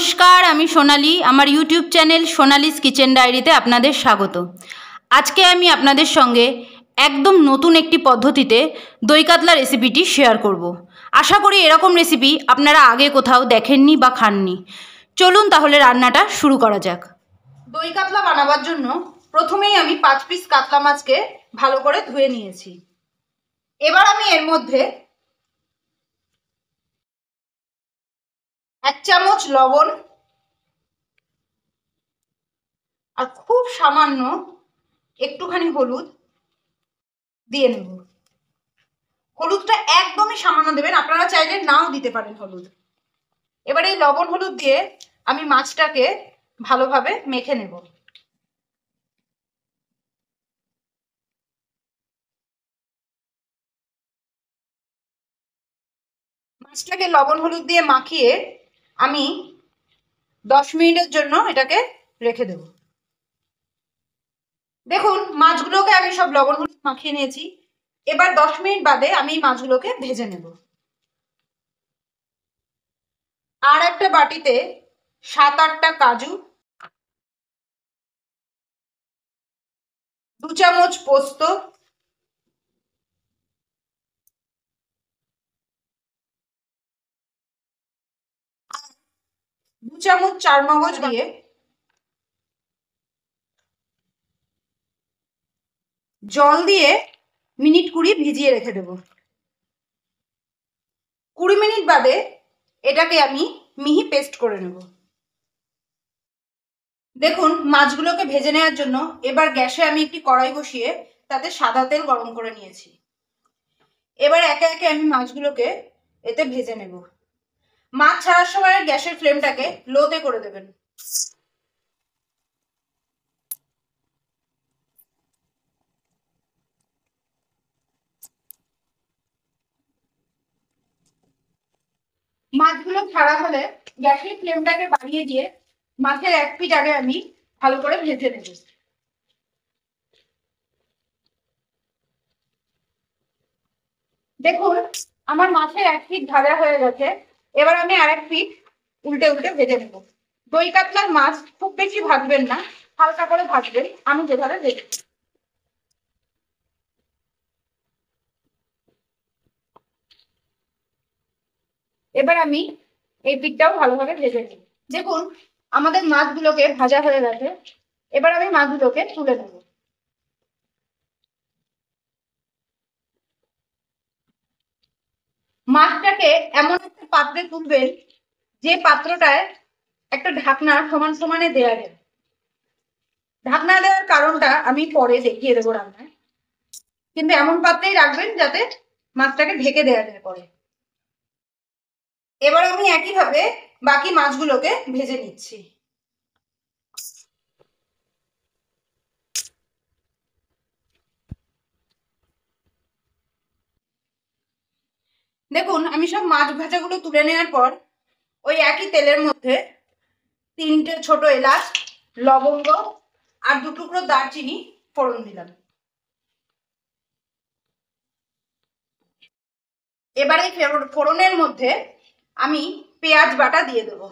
নমস্কার, আমি সোনালি। আমার ইউটিউব চ্যানেল সোনালিস কিচেন ডায়েরিতে আপনাদের স্বাগত। আজকে আমি আপনাদের সঙ্গে একদম নতুন একটি পদ্ধতিতে দই কাতলা রেসিপিটি শেয়ার করব। আশা করি এরকম রেসিপি আপনারা আগে কোথাও দেখেননি বা খাননি। চলুন তাহলে রান্নাটা শুরু করা যাক। দই কাতলা বানাবার জন্য প্রথমেই আমি 5 পিস কাতলা মাছকে ভালো করে ধুয়ে নিয়েছি। এবার আমি এর মধ্যে 1 চামচ লবণ আর খুব সামান্য একটুখানি হলুদ দিয়ে নেব। হলুদটা একদমই সামান্য দেবেন, আপনারা চাইলে নাও দিতে পারেন হলুদ। এবার এই লবণ হলুদ দিয়ে আমি মাছটাকে ভালোভাবে মেখে নেব। মাছটাকে লবণ হলুদ দিয়ে মাখিয়ে আমি 10 মিনিটের জন্য এটাকে রেখে দেব। দেখুন, মাছগুলোকে আমি সব লবণ হলুদ মাখিয়ে নিয়েছি। এবার 10 মিনিট বাদে আমি মাছগুলোকে ভেজে নেব। আর একটা বাটিতে 7-8টা কাজু, 2 চামচ পোস্ত, 2 চামচ চারমগজ দিয়ে জল দিয়ে মিনিট 20 ভিজিয়ে রেখে দেব। 20 মিনিট বাদে এটাকে আমি মিহি পেস্ট করে নেব। দেখুন, মাছগুলোকে ভেজে নেওয়ার জন্য এবার গ্যাসে আমি একটি কড়াই বসিয়ে তাতে সাদা তেল গরম করে নিয়েছি। এবার একে একে আমি মাছগুলোকে এতে ভেজে নেব। মাছ ছাড়ার সময় গ্যাসের ফ্লেমটাকে লোতে করে দেবেন। মাছগুলো ছাড়া হলে গ্যাসের ফ্লেমটাকে বাড়িয়ে দিয়ে মাছের এক পিঠ আগে আমি ভালো করে ভেজে নেব। দেখুন, আমার মাছের এক পিঠ ভাজা হয়ে গেছে। এবার আমি আরেক পিঠ উল্টে উল্টে ভেজে নেব। দই কাতলার মাছ খুব বেশি ভাজবেন না, হালকা করে ভাজবেন, আমি যেভাবে ভেজে। এবার আমি এই পিঠটাও ভালোভাবে ভেজে নেব। দেখুন, আমাদের মাছগুলোকে ভাজা হয়ে গেছে। এবার আমি মাছগুলোকে তুলে নেব। মাছটাকে এমন একটা পাত্রে তুলবেন যে পাত্রটায় একটা ঢাকনা সমান সমানে দেওয়া যাবে। ঢাকনা দেওয়ার কারণটা আমি পরে দেখিয়ে দেবো রান্নায়, কিন্তু এমন পাত্রেই রাখবেন যাতে মাছটাকে ঢেকে দেওয়া যায় পরে। এবার আমি একইভাবে বাকি মাছগুলোকে ভেজে নিচ্ছি। দেখুন, আমি সব মাছ ভাজাগুলো তুলে নেওয়ার পর ওই একই তেলের মধ্যে 3টে ছোট এলাচ, লবঙ্গ আর 2 টুকরো দারচিনি ফোড়ন দিলাম। এবার এই ফোড়নের মধ্যে আমি পেঁয়াজ বাটা দিয়ে দেবো।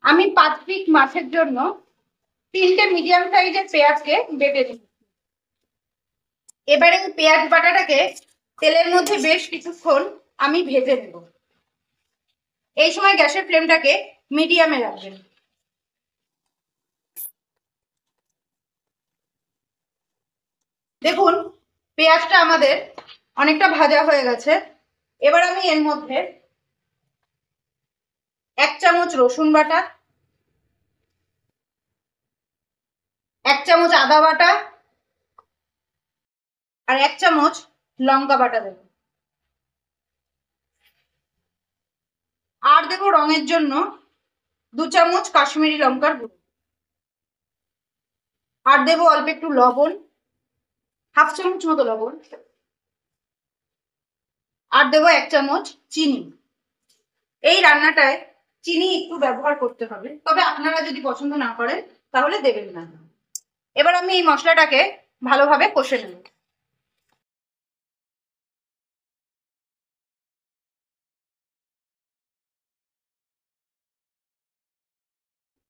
আমি 5 পিস মাছের জন্য 3টে মিডিয়াম সাইজের পেঁয়াজকে বেটে নিই। এবারে পেঁয়াজ বাটাটাকে তেলের মধ্যে বেশ কিছুক্ষণ আমি ভেজে নেব। এই সময় গ্যাসের ফ্লেমটাকে মিডিয়ামে রাখবেন। দেখুন, পেঁয়াজটা আমাদের অনেকটা ভাজা হয়ে গেছে। এবার আমি এর মধ্যে 1 চামচ রসুন বাটা, 1 চামচ আদা বাটা আর 1 চামচ লঙ্কা বাটা দেব। আর দেব রঙের জন্য 2 চামচ কাশ্মীরি লঙ্কার গুঁড়ো। আর দেব অল্প একটু লবণ, 1/2 চামচ মতো লবণ। আর দেব 1 চামচ চিনি। এই রান্নাটায় চিনি একটু ব্যবহার করতে হবে, তবে আপনারা যদি পছন্দ না করেন তাহলে দেবেন না। এবার আমি এই মশলাটাকে ভালোভাবে কষে নেব।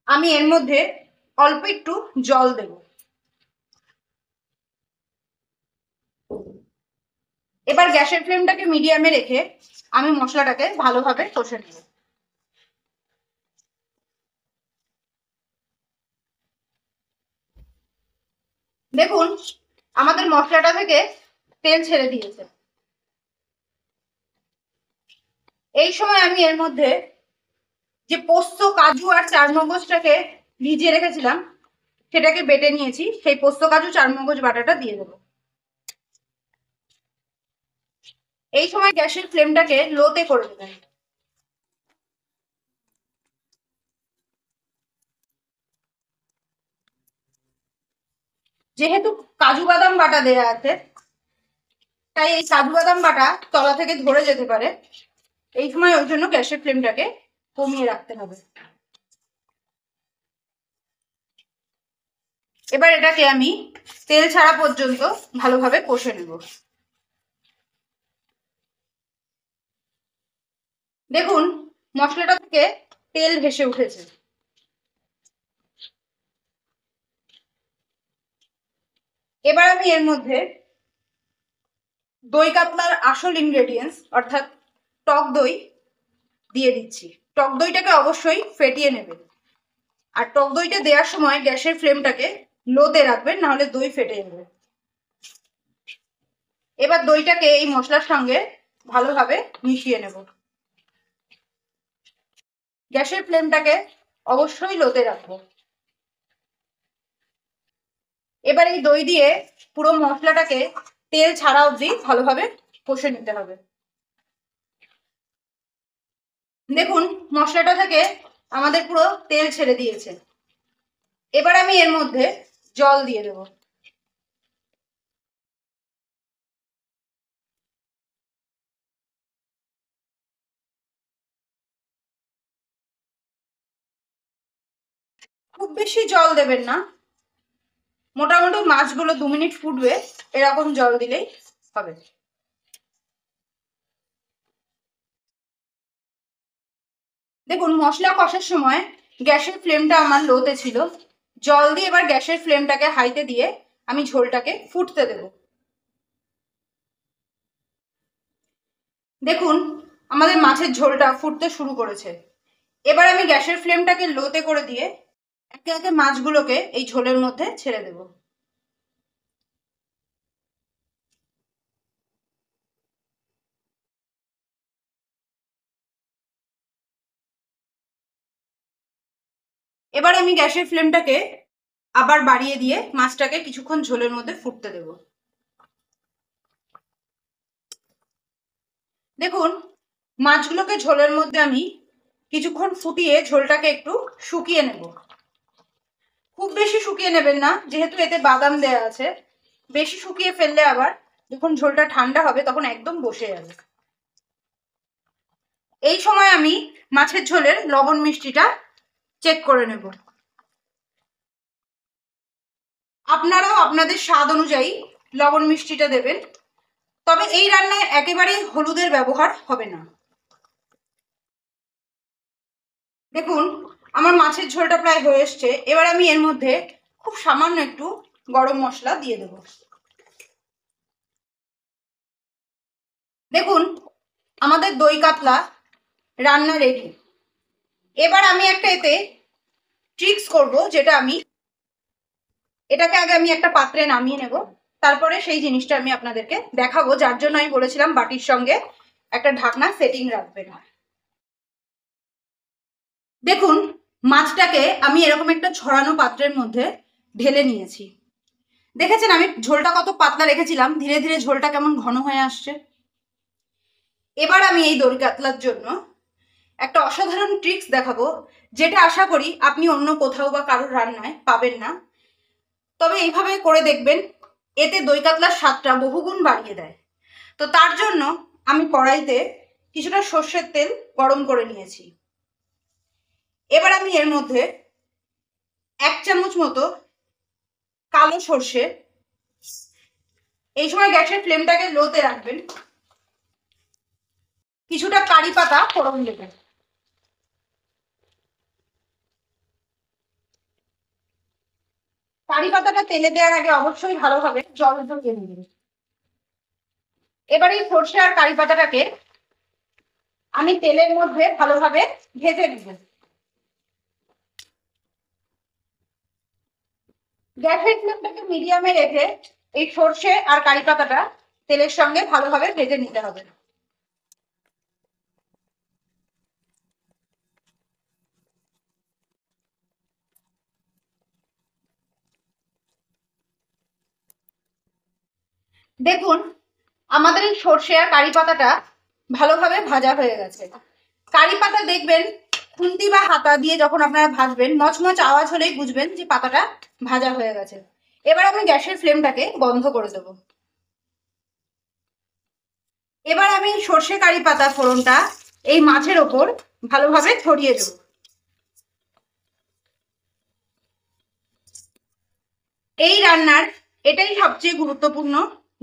আমি এর মধ্যে অল্প একটু জল দেব। এবার গ্যাসের ফ্লেমটাকে মিডিয়ামে রেখে আমি মশলাটাকে ভালোভাবে কষে নেব। দেখুন আমাদের মশলাটা থেকে তেল ছেড়ে দিয়েছে। এই সময় আমি এর মধ্যে যে পোস্ত, কাজু আর চারমগজটাকে ভিজিয়ে রেখেছিলাম সেটাকে বেটে নিয়েছি, সেই পোস্ত, কাজু, চারমগজ বাটাটা দিয়ে দেবো। এই সময় গ্যাসের ফ্লেমটাকে লোতে করে দেবেন। যেহেতু কাজু বাদাম বাটা দেয়া আছে তাই এই কাজু বাদাম বাটা তলা থেকে ধরে যেতে পারে, এই সময় ওই জন্য গ্যাসের ফ্লেমটাকে কমিয়ে রাখতে হবে। এবার এটাকে আমি তেল ছাড়া পর্যন্ত ভালোভাবে কষে নেব। দেখুন মশলাটা থেকে তেল ভেসে উঠেছে। এবার আমি এর মধ্যে দই কাতলার আসল ইনগ্রেডিয়েন্টস অর্থাৎ টক দই দিয়ে দিচ্ছি। টক দইটাকে অবশ্যই ফেটিয়ে নেবেন, আর টক দইটা দেওয়ার সময় গ্যাসের ফ্লেমটাকে লোতে রাখবেন, নাহলে দই ফেটে যাবে। এবার দইটাকে এই মশলার সঙ্গে ভালোভাবে মিশিয়ে নেব। গ্যাসের ফ্লেমটাকে অবশ্যই লোতে রাখবো। এবার এই দই দিয়ে পুরো মশলাটাকে তেল ছাড়া অবধি ভালোভাবে কষে নিতে হবে। দেখুন মশলাটা থেকে আমাদের পুরো তেল ছেড়ে দিয়েছে। এবার আমি এর মধ্যে জল দিয়ে দেব। খুব বেশি জল দেবেন না, মোটামুটি মাছগুলো 2 মিনিট ফুটবে এরকম জল দিলেই হবে। দেখুন মশলা কষার সময় গ্যাসের ফ্লেমটা আমার লোতে ছিল, জল দিয়ে এবার গ্যাসের ফ্লেমটাকে হাইতে দিয়ে আমি ঝোলটাকে ফুটতে দেব। দেখুন আমাদের মাছের ঝোলটা ফুটতে শুরু করেছে। এবার আমি গ্যাসের ফ্লেমটাকে লোতে করে দিয়ে একে একে মাছগুলোকে এই ঝোলের মধ্যে ছেড়ে দেব। এবার আমি গ্যাসের ফ্লেমটাকে আবার বাড়িয়ে দিয়ে মাছটাকে কিছুক্ষণ ঝোলের মধ্যে ফুটতে দেব। দেখুন মাছগুলোকে ঝোলের মধ্যে আমি কিছুক্ষণ ফুটিয়ে ঝোলটাকে একটু শুকিয়ে নেব। খুব বেশি শুকিয়ে নেবেন না, যেহেতু এতে বাদাম দেয়া আছে। বেশি শুকিয়ে ফেললে আবার যখন ঝোলটা ঠান্ডা হবে তখন একদম বসে যাবে। এই সময় আমি মাছের ঝোলের লবণ মিষ্টিটা চেক করে নেব। আপনারাও আপনাদের স্বাদ অনুযায়ী লবণ মিষ্টিটা দেবেন, তবে এই রান্নায় একেবারেই হলুদের ব্যবহার হবে না। দেখুন আমার মাছের ঝোলটা প্রায় হয়ে এসছে। এবার আমি এর মধ্যে খুব সামান্য একটু গরম মশলা দিয়ে দেব। দেখুন আমাদের দই কাতলা রান্না রেডি। এবার আমি একটা এতে ট্রিক্স করব, যেটা আমি এটাকে আগে আমি একটা পাত্রে নামিয়ে নেব, তারপরে সেই জিনিসটা আমি আপনাদেরকে দেখাবো, যার জন্য আমি বলেছিলাম বাটির সঙ্গে একটা ঢাকনা সেটিং রাখবেন। দেখুন মাছটাকে আমি এরকম একটা ছড়ানো পাত্রের মধ্যে ঢেলে নিয়েছি। দেখেছেন আমি ঝোলটা কত পাতলা রেখেছিলাম, ধীরে ধীরে ঝোলটা কেমন ঘন হয়ে আসছে। এবার আমি এই দই কাতলার জন্য একটা অসাধারণ ট্রিক্স দেখাবো, যেটা আশা করি আপনি অন্য কোথাও বা কারোর রান্নায় পাবেন না। তবে এইভাবে করে দেখবেন, এতে দই কাতলার স্বাদটা বহুগুণ বাড়িয়ে দেয়। তো তার জন্য আমি কড়াইতে কিছুটা সর্ষের তেল গরম করে নিয়েছি। এবার আমি এর মধ্যে 1 চামচ মতো কালো সর্ষে এই সময় গ্যাসের ফ্লেমটাকে লোতে রাখবেন। কিছুটা কারি পাতা ফোড়ন দেবেন। কারি পাতাটা তেলে দেওয়ার আগে অবশ্যই ভালোভাবে জল ঝরিয়ে নেবেন। এবার এই সর্ষে আর কারি পাতাটাকে আমি তেলের মধ্যে ভালোভাবে ভেজে নেব। গ্যাসের ফ্লেমটাকে মিডিয়ামে রেখে এই সর্ষে আর কারি পাতাটা তেলের সঙ্গে ভালোভাবে ভেজে নিতে হবে। দেখুন আমাদের এই সর্ষে আর কারি পাতাটা ভালোভাবে ভাজা হয়ে গেছে। কারি পাতা দেখবেন খুন্তি বা হাতা দিয়ে যখন আপনারা ভাজবেন মচমচ আওয়াজ হলেই বুঝবেন যে পাতাটা ভাজা হয়ে গেছে। এবার আমি গ্যাসের ফ্লেমটাকে বন্ধ করে দেব। এবার আমি সর্ষে কারি পাতা ফোড়নটা এই মাছের ওপর ভালোভাবে ছড়িয়ে দেব। এই রান্নার এটাই সবচেয়ে গুরুত্বপূর্ণ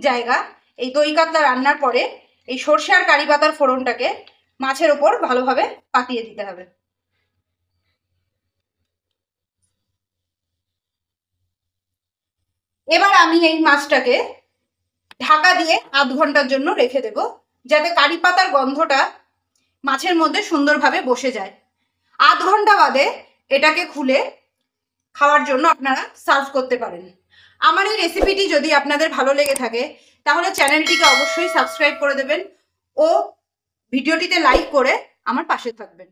জায়গা। এই দই কাতলা রান্নার পরে এই সর্ষে আর কারি পাতার ফোড়নটাকে মাছের ওপর ভালোভাবে পাতিয়ে দিতে হবে। এবার আমি এই মাছটাকে ঢাকা দিয়ে আধ ঘন্টার জন্য রেখে দেব, যাতে কারি পাতার গন্ধটা মাছের মধ্যে সুন্দরভাবে বসে যায়। আধ ঘন্টা বাদে এটাকে খুলে খাওয়ার জন্য আপনারা সার্ভ করতে পারেন। আমার এই রেসিপিটি যদি আপনাদের ভালো লেগে থাকে তাহলে চ্যানেলটিকে অবশ্যই সাবস্ক্রাইব করে দেবেন ও ভিডিওটিতে লাইক করে আমার পাশে থাকবেন।